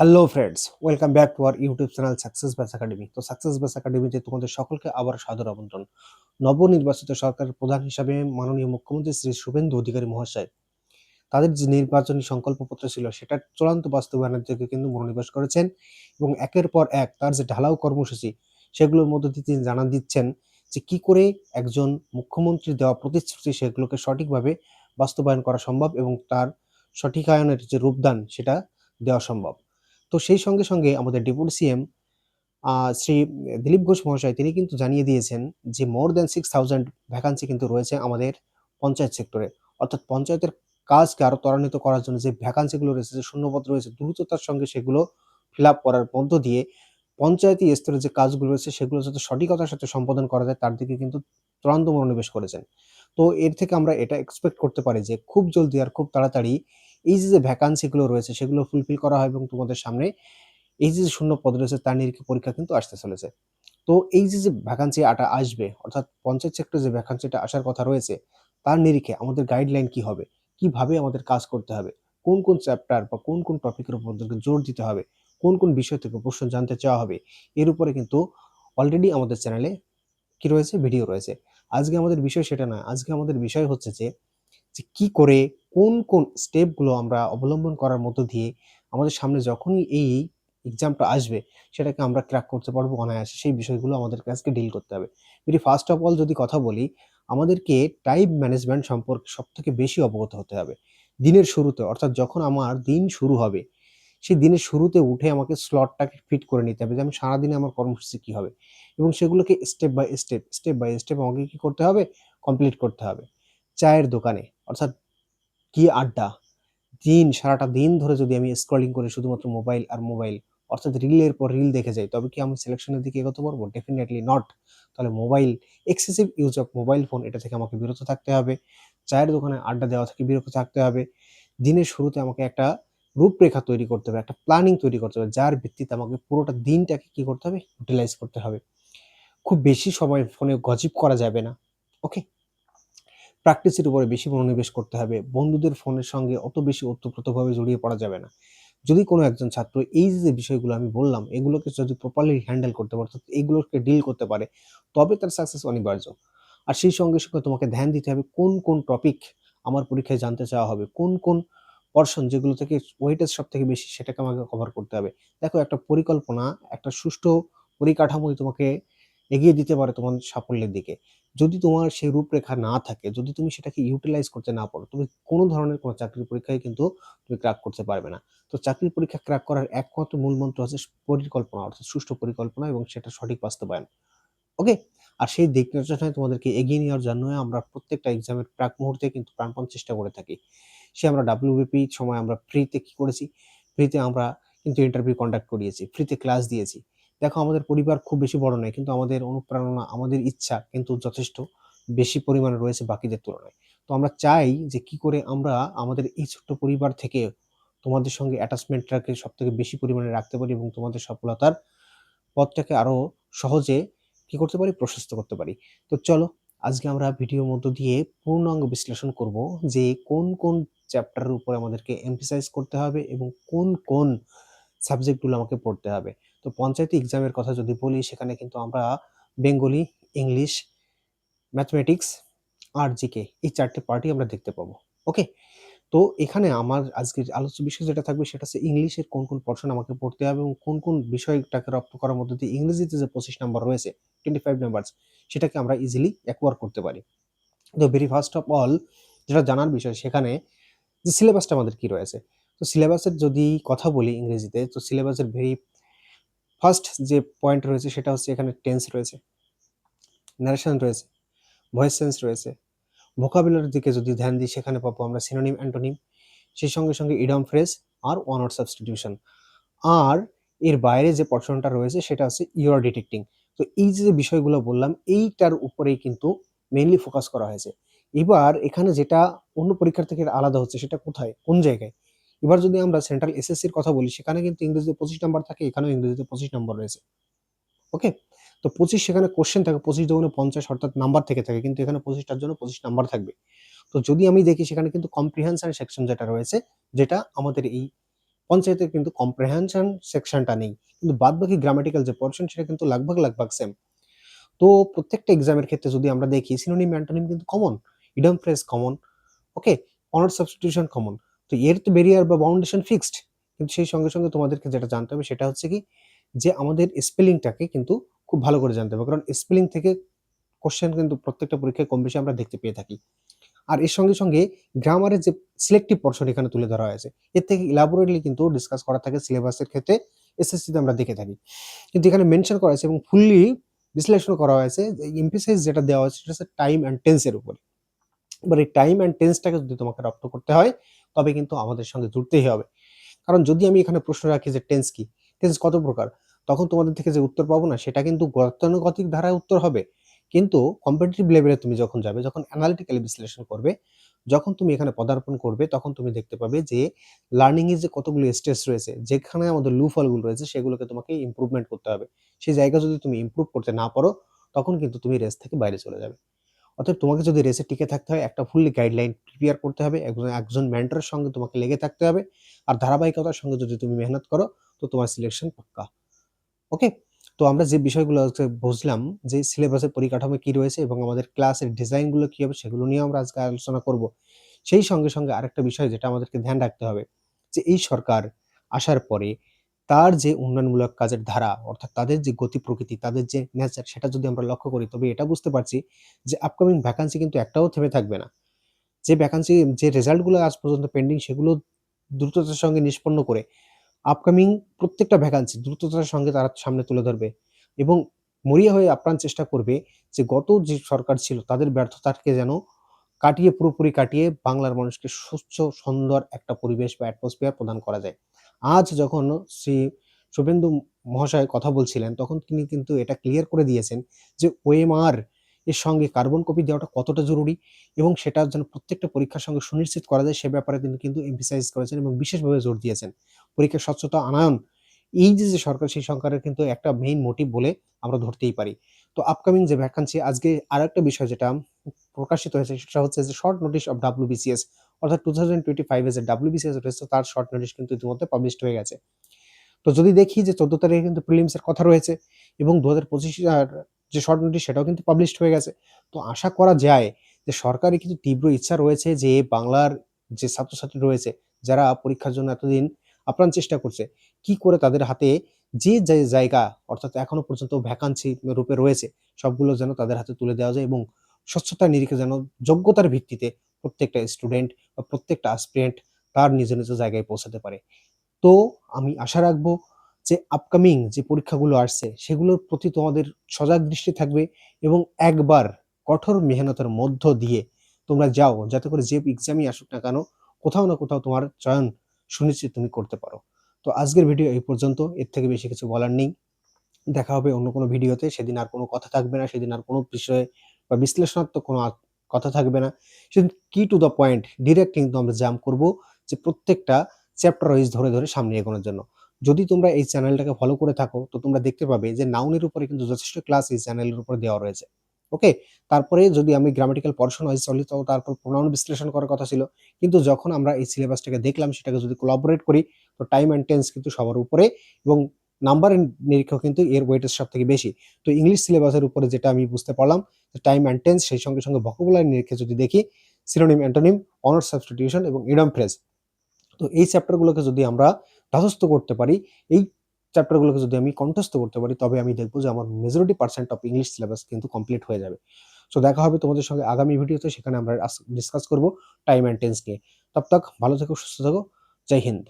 Hello friends, welcome back to our YouTube channel success ব্যাস academy. তো success ব্যাস একাডেমিতে তোমাদের সকলকে আবার সাদর আমন্ত্রণ। নবনির্বাচিত সরকারের প্রধান হিসাবে মাননীয় মুখ্যমন্ত্রী শ্রী শুভেন্দু অধিকারী মহাশয় তাদের যে নির্বাচনী সংকল্পপত্র ছিল সেটার চূড়ান্ত বাস্তবায়নের দিকে কিন্তু মনোনিবেশ করেছেন এবং একের পর এক তার যে ঢালাও কর্মসূচি সেগুলোর মধ্য দিয়ে তিনি জানান দিচ্ছেন যে কি করে একজন মুখ্যমন্ত্রীর দেওয়া প্রতিশ্রুতি সেগুলোকে সঠিকভাবে বাস্তবায়ন করা সম্ভব এবং তার সঠিকায়নের যে রূপদান সেটা দেওয়া সম্ভব। তো সেই সঙ্গে সঙ্গে আমাদের ডেপুটি সিএম শ্রী দিলীপ ঘোষ মহাশয় তিনি কিন্তু জানিয়ে দিয়েছেন যে মোর দ্যান 6000 ভ্যাকান্সি কিন্তু রয়েছে আমাদের পঞ্চায়েত সেক্টরে। অর্থাৎ পঞ্চায়েতের কাজকে আরো ত্বরান্বিত করার জন্য যে ভ্যাকান্সি গুলো রয়েছে, যে শূন্যপদ রয়েছে, দ্রুততার সঙ্গে সেগুলো ফিল আপ করার মধ্য দিয়ে পঞ্চায়েতি স্তরে যে কাজগুলো রয়েছে সেগুলো যাতে সঠিকতার সাথে সম্পাদন করা যায় তার দিকে কিন্তু চূড়ান্ত মনোনিবেশ করেছেন। তো এর থেকে আমরা এটা এক্সপেক্ট করতে পারি যে খুব জলদি আর খুব তাড়াতাড়ি এই যে ভ্যাকান্সি গুলো রয়েছে সেগুলো ফুলফিল করা হয় এবং তোমাদের সামনে এই যে শূন্য পদ রয়েছে তার নিরীক্ষে পরীক্ষা কিন্তু আসতে চলেছে। তো এই যে ভ্যাকান্সি আসবে, অর্থাৎ পঞ্চায়েত সেক্টরে যে ভ্যাকান্সিটা আসার কথা রয়েছে তার নিরিখে আমাদের গাইডলাইন কি হবে? কিভাবে আমাদের কাজ করতে হবে? কোন চ্যাপ্টার বা কোন টপিকের উপর আমাদেরকে জোর দিতে হবে? কোন বিষয় থেকে প্রশ্ন জানতে চাওয়া হবে? এর উপরে কিন্তু অলরেডি আমাদের চ্যানেলে কি রয়েছে? ভিডিও রয়েছে। আজকে আমাদের বিষয় সেটা না। আজকে আমাদের বিষয় হচ্ছে যে কি করে কোন স্টেপ গুলো আমরা অবলম্বন করার মধ্য দিয়ে আমাদের সামনে যখনই এই এক্সামটা আসবে সেটাকে আমরা ক্র্যাক করতে পারবো অনায়াসে, সেই বিষয়গুলো আমাদেরকে আজকে ডিল করতে হবে। ভেরি ফার্স্ট অফ অল যদি কথা বলি, আমাদেরকে টাইম ম্যানেজমেন্ট সম্পর্কে সবথেকে বেশি অবগত হতে হবে। দিনের শুরুতে, অর্থাৎ যখন আমার দিন শুরু হবে সেই দিনের শুরুতে উঠে আমাকে স্লটটাকে ফিট করে নিতে হবে যে আমি সারাদিনে আমার কর্মসূচি কি হবে এবং সেগুলোকে স্টেপ বাই স্টেপ আমাকে কি করতে হবে? কমপ্লিট করতে হবে। চায়ের দোকানে, অর্থাৎ কি আড্ডা! সারাটা দিন ধরে যদি আমি স্ক্রলিং করি শুধুমাত্র মোবাইল আর মোবাইল, অর্থাৎ রিলের পর রিল দেখে যাই, তবে কি আমি সিলেকশনের দিকে এগোতে পারবো? Definitely not. তাহলে excessive use of mobile phone এটা থেকে আমাকে বিরত থাকতে হবে। চায়ের দোকানে আড্ডা দেওয়া থেকে বিরত থাকতে হবে। দিনের শুরুতে আমাকে একটা রূপরেখা তৈরি করতে হবে, একটা প্ল্যানিং তৈরি করতে হবে, যার ভিত্তিতে আমাকে পুরোটা দিনটাকে কি করতে হবে? ইউটিলাইজ করতে হবে। খুব বেশি সময় ফোনে গজিপ করা যাবে না। ওকে? প্র্যাকটিসের উপরে বেশি মনোনিবেশ করতে হবে। বন্ধুদের ফোনের সঙ্গে অত বেশি ওতপ্রোতভাবে জড়িয়ে পড়া যাবে না। যদি কোনো একজন ছাত্র এই যে বিষয়গুলো আমি বললাম এগুলোকে যদি প্রপারলি হ্যান্ডেল করতে পারে, অর্থাৎ এগুলোকে ডিল করতে পারে, তবে তার সাকসেস অনিবার্য। আর সেই সঙ্গে তোমাকে ধ্যান দিতে হবে কোন টপিক আমার পরীক্ষায় জানতে চাওয়া হবে, কোন পোরশন যেগুলো থেকে ওয়েটেজ সবথেকে বেশি সেটাকে আমাকে কভার করতে হবে। দেখো, একটা পরিকল্পনা, একটা সুষ্ঠু পরিকাঠামোই তোমাকে এগিয়ে দিতে পারে তোমার সাফল্যের দিকে। যদি তোমার সেই রূপরেখা না থাকে, যদি তুমি সেটাকে ইউটিলাইজ করতে না পারো, তুমি কোনো ধরনের কোনো চাকরির পরীক্ষায় কিন্তু তুমি ক্র্যাক করতে পারবে না। তো চাকরির পরীক্ষা ক্র্যাক করার একমাত্র মূল মন্ত্র হচ্ছে পরিকল্পনা, অর্থাৎ সুষ্ঠু পরিকল্পনা এবং সেটা সঠিক বাস্তবায়ন। ওকে? আর সেই দিক নির্দেশনায় তোমাদেরকে এগিয়ে নেওয়ার জন্য আমরা প্রত্যেকটা এক্সামের প্রাক মুহূর্তে কিন্তু প্রাণপণ চেষ্টা করে থাকি। আমরা WBP সময় আমরা ফ্রিতে কি করেছি? ফ্রিতে আমরা কিন্তু ইন্টারভিউ কন্ডাক্ট করিয়েছি। ফ্রিতে ক্লাস দিয়েছি। দেখো, আমাদের পরিবার খুব বেশি বড় নয়। কিন্তু আমাদের অনুপ্রেরণা, আমাদের ইচ্ছা কিন্তু যথেষ্ট বেশি পরিমাণে রয়েছে বাকিদের তুলনায়। তো আমরা চাই যে কি করে আমরা আমাদের এই ছোট্ট পরিবার থেকে তোমাদের সঙ্গে অ্যাটাচমেন্টটাকে সবথেকে বেশি পরিমাণে রাখতে পারি এবং তোমাদের সফলতার পথটাকে আরো সহজে কি করতে পারি? প্রশস্ত করতে পারি। তো চলো, আজকে আমরা ভিডিওর মধ্য দিয়ে পূর্ণাঙ্গ বিশ্লেষণ করব যে কোন চ্যাপ্টারের উপরে আমাদেরকে এমফাসাইজ করতে হবে এবং কোন সাবজেক্টগুলো আমাকে পড়তে হবে। তো পঞ্চায়েত এক্সামের কথা যদি বলি, সেখানে কিন্তু আমরা বেঙ্গলি, ইংলিশ, ম্যাথমেটিক্স আর জিকে এই ৪ টে পার্টই আমরা দেখতে পাবো। ওকে? তো এখানে আমার আজকের আলোচ্য বিষয় যেটা থাকবে সেটা হচ্ছে ইংলিশের কোন পোরশন আমাকে পড়তে হবে এবং কোন বিষয়টাকে রপ্ত করার মধ্য দিয়ে ইংরেজিতে যে ২৫ নাম্বার রয়েছে, 25 নাম্বারস, সেটাকে আমরা ইজিলি অ্যাকোয়ার করতে পারি। তো ভেরি ফার্স্ট অফ অল যেটা জানার বিষয় সেখানে যে সিলেবাসটা আমাদের কি রয়েছে। তো সিলেবাসের যদি কথা বলি ইংরেজিতে, তো সিলেবাসের ভেরি ফার্স্ট যে পয়েন্ট রয়েছে সেটা হচ্ছে এখানে টেন্স রয়েছে, ন্যারেশন রয়েছে, ভয়েস চেঞ্জ রয়েছে। ভোকাবুলারির দিকে যদি ধ্যান দিই সেখানে পাবো আমরা সিনোনিম, অ্যান্টোনিম, সেই সঙ্গে ইডিয়ম ফ্রেজ আর ওয়ান ওয়ার্ড সাবস্টিটিউশন। আর এর বাইরে যে পোরশনটা রয়েছে সেটা হচ্ছে ইউ আর ডিটেক্টিং। তো এই যে বিষয়গুলো বললাম এইটার উপরেই কিন্তু মেইনলি ফোকাস করা হয়েছে। এবার এখানে যেটা অন্য পরীক্ষার থেকে আলাদা হচ্ছে সেটা কোথায়? কোন জায়গায়? এবার যদি আমরা সেন্ট্রাল এসএসসির কথা বলি সেখানে কিন্তু ইংরেজিতে ২৫ নাম্বার থাকে, এখানেও ইংরেজিতে ২৫ নাম্বার রয়েছে। ওকে? তো ২৫ সেখানে কোয়েশ্চেন থাকে, ২৫ দুগুণে ৫০ অর্থাৎ নাম্বার থেকে থাকে। কিন্তু এখানে ২৫ টার জন্য ২৫ নাম্বার থাকবে। তো যদি আমি দেখি সেখানে কিন্তু কম্প্রিহেনশন সেকশন যেটা রয়েছে, যেটা আমাদের এই পঞ্চায়েতের কিন্তু কম্প্রিহেনশন সেকশনটা নেই। কিন্তু বাদবাকি গ্রামাটিক্যাল যে পোরশন সেটা কিন্তু লাগভাগ সেম। তো প্রত্যেকটা এক্সামের ক্ষেত্রে যদি আমরা দেখি সিনোনিম, অ্যান্টোনিম কিন্তু common, idiom phrase common, okay? অনার্স সাবস্টিটিউশন কমন। তো এর তো ব্যারিয়ার বা বাউন্ডেশন ফিক্সড। কিন্তু সেই সঙ্গে তোমাদেরকে যেটা জানতে হবে সেটা হচ্ছে কি যে আমাদের স্পেলিংটাকে কিন্তু খুব ভালো করে জানতে হবে। কারণ স্পেলিং থেকে কোয়েশ্চেন কিন্তু প্রত্যেকটা পরীক্ষায় কম বেশি আমরা দেখতে পেয়ে থাকি। আর এর সঙ্গে গ্রামারের যে সিলেক্টিভ পোরশন এখানে তুলে ধরা হয়েছে। এর থেকে ইলাবোরেটলি কিন্তু ডিসকাস করা থাকে সিলেবাসের ক্ষেত্রে এসএসসি তে আমরা দেখে থাকি। কিন্তু এখানে মেনশন করা হয়েছে এবং ফুললি বিশ্লেষণ করা হয়েছে যে এমফেসাইজ যেটা দেওয়া হয়েছে সেটা হচ্ছে টাইম অ্যান্ড টেন্স এর উপরে। এবার এই টাইম অ্যান্ড টেন্সটাকে যদি তোমাকে রপ্ত করতে হয় তবে কিন্তু আমাদের সঙ্গে জুড়তেই হবে। কারণ যদি আমি এখানে প্রশ্ন রাখি যে টেন্স কি? টেন্স কত প্রকার? তখন তোমাদের থেকে যে উত্তর পাবো না সেটা কিন্তু গতানুগতিক ধারায় উত্তর হবে। কিন্তু কম্পিটিটিভ লেভেলে তুমি যখন যাবে, যখন অ্যানালিটিক্যালি বিশ্লেষণ করবে, যখন তুমি এখানে পদার্পণ করবে তখন তুমি দেখতে পাবে যে লার্নিং এর যে কতগুলো স্টেজ রয়েছে, যেখানে আমাদের লুফলগুলো রয়েছে সেগুলোকে তোমাকে ইমপ্রুভমেন্ট করতে হবে। সেই জায়গা যদি তুমি ইমপ্রুভ করতে না পারো তখন কিন্তু তুমি রেস থেকে বাইরে চলে যাবে। অতএব তোমাকে যদি রেসে টিকে থাকতে হয় একটা ফুললি গাইডলাইন প্রিপেয়ার করতে হবে। একজন মেন্টরের সঙ্গে তোমাকে লেগে থাকতে হবে। আর ধারাবাহিকতার সঙ্গে যদি তুমি মেহনত করো তো তোমার সিলেকশন পাক্কা। ওকে? তো আমরা যে বিষয়গুলো হচ্ছে বুঝলাম যে সিলেবাসের পরিকাঠামো কি রয়েছে এবং আমাদের ক্লাসের ডিজাইন গুলো কি হবে সেগুলো নিয়েও আমরা আজকে আলোচনা করব। সেই সঙ্গে আরেকটা বিষয় যেটা আমাদেরকে ধ্যান রাখতে হবে যে এই সরকার আসার পরে তার যে উন্নয়নমূলক কাজের ধারা অর্থাৎ তাদের যে গতি প্রকৃতি, তাদের যে নেচার সেটা যদি আমরা লক্ষ্য করি তবে এটা বুঝতে পারছি যে আপকামিং ভ্যাকান্সি কিন্তু একটাও থেমে থাকবে না। যে ভ্যাকান্সি যে রেজাল্ট গুলো আজ পর্যন্ত পেন্ডিং সেগুলো দ্রুততার সঙ্গে নিষ্পন্ন করে আপকামিং প্রত্যেকটা ভ্যাকান্সি দ্রুততার সঙ্গে তারা সামনে তুলে ধরবে এবং মরিয়া হয়ে আপ্রাণ চেষ্টা করবে যে গত যে সরকার ছিল তাদের ব্যর্থতাকে যেন পুরোপুরি কাটিয়ে বাংলার মানুষকে সুস্থ সুন্দর একটা পরিবেশ বা অ্যাটমসফিয়ার প্রদান করা যায়। আজ যখন শ্রী শুভেন্দু মহাশয় কথা বলছিলেন তখন তিনি কিন্তু এটা ক্লিয়ার করে দিয়েছেন যে ওএমআর এর সঙ্গে কার্বন কপি দেওয়াটা কতটা জরুরি এবং সেটা যেন প্রত্যেকটা পরীক্ষার সঙ্গে সুনিশ্চিত করা যায় সে ব্যাপারে তিনি কিন্তু এমফাসাইজ করেছেন এবং বিশেষভাবে জোর দিয়েছেন। পরীক্ষার স্বচ্ছতা আনয়ন এই যে সরকার সেই সরকারের কিন্তু একটা মেইন মোটিভ বলে আমরা ধরতেই পারি। তো আপকামিং যে ভ্যাকান্সি আজকে আরেকটা বিষয় যেটা প্রকাশিত হয়েছে সেটা হচ্ছে যে শর্ট নোটিশ অফ ডাব্লিউবিসিএস অর্থাৎ 2025 এ যে ডাব্লিউবিসিএস রয়েছে তার শর্ট নোটিশ কিন্তু ইতিমধ্যে পাবলিশড হয়ে গেছে। তো যদি দেখি যে 14 তারিখে কিন্তু প্রিলিমস এর কথা রয়েছে এবং 2025 আর যে শর্ট নোটিশ সেটাও কিন্তু পাবলিশড হয়ে গেছে। তো আশা করা যায় যে সরকারের কিন্তু তীব্র ইচ্ছা রয়েছে যে বাংলার যে ছাত্রছাত্রী রয়েছে যারা পরীক্ষার জন্য এতদিন আপ্রাণ চেষ্টা করছে, কি করে তাদের হাতে যে জায়গা অর্থাৎ এখনো পর্যন্ত ভ্যাকান্সি রূপে রয়েছে সবগুলো যেন তাদের হাতে তুলে দেওয়া যায় এবং স্বচ্ছতার নিরিখে যেন যোগ্যতার ভিত্তিতে প্রত্যেকটা স্টুডেন্ট বা প্রত্যেকটা অ্যাসপিরেন্ট তার নিজ জায়গায় পৌঁছাতে পারে। তো আমি আশা রাখবো যে আপকামিং যে পরীক্ষাগুলো আসছে সেগুলোর প্রতি তোমাদের সজাগ দৃষ্টি থাকবে এবং একবার কঠোর মেহনতের মধ্য দিয়ে তোমরা যাও যাতে করে যে এক্সামই আসুক না কেন কোথাও না কোথাও তোমার চয়ন সুনিশ্চিত তুমি করতে পারো। তো আজকের ভিডিও এই পর্যন্ত, এর থেকে বেশি কিছু বলার নেই। দেখা হবে অন্য কোনো ভিডিওতে, সেদিন আর কোনো কথা থাকবে না, সেদিন আর কোনো বিষয়ে বা বিশ্লেষণাত্মক কোনো কথা থাকবে না। সেদিন কি টু দ্য পয়েন্ট ডিরেক্ট কিন্তু আমরা জাম্প করব যে প্রত্যেকটা চ্যাপ্টার ওয়াইজ ধরে সামনে এগোনোর জন্য। যদি তোমরা এই চ্যানেলটাকে ফলো করে থাকো তো তোমরা দেখতে পাবে যে নাউনের উপরে কিন্তু যথেষ্ট ক্লাস এই চ্যানেলের উপরে দেওয়া রয়েছে। ওকে? তারপরে যদি আমি গ্রামাটিক্যাল পোরশন ওয়াইজ চলি তো তারপর প্রোনাউন বিশ্লেষণ করার কথা ছিল। কিন্তু যখন আমরা এই সিলেবাসটাকে দেখলাম সেটাকে যদি কোলাবোরেট করি তো টাইম অ্যান্ড টেন্স কিন্তু সবার উপরে এবং নাম্বারের নিরীক্ষেও কিন্তু এর ওয়েটেজ সবথেকে বেশি। তো ইংলিশ সিলেবাসের উপরে যেটা আমি বুঝতে পারলাম যে টাইম অ্যান্ড টেন্স সেই সঙ্গে ভোকাবুলারি নিরীক্ষে যদি দেখি সিনোনিম, অ্যান্টোনিম, অনার্স সাবস্টিটিউশন এবং ইডিয়ম ফ্রেজ। তো এই চ্যাপ্টার গুলোকে যদি আমরা ধাতস্থ করতে পারি, এই চ্যাপ্টার গুলোকে যদি আমি কণ্ঠস্থ করতে পারি তবে আমি দেখব যে আমার majority percent of English syllabus কিন্তু কমপ্লিট হয়ে যাবে। সো দেখা হবে তোমাদের সঙ্গে আগামী ভিডিওতে, সেখানে আমরা ডিসকাস করব টাইম অ্যান্ড টেন্স নিয়ে। তব তক ভালো থেকো, সুস্থ থেকো। জয় হিন্দ।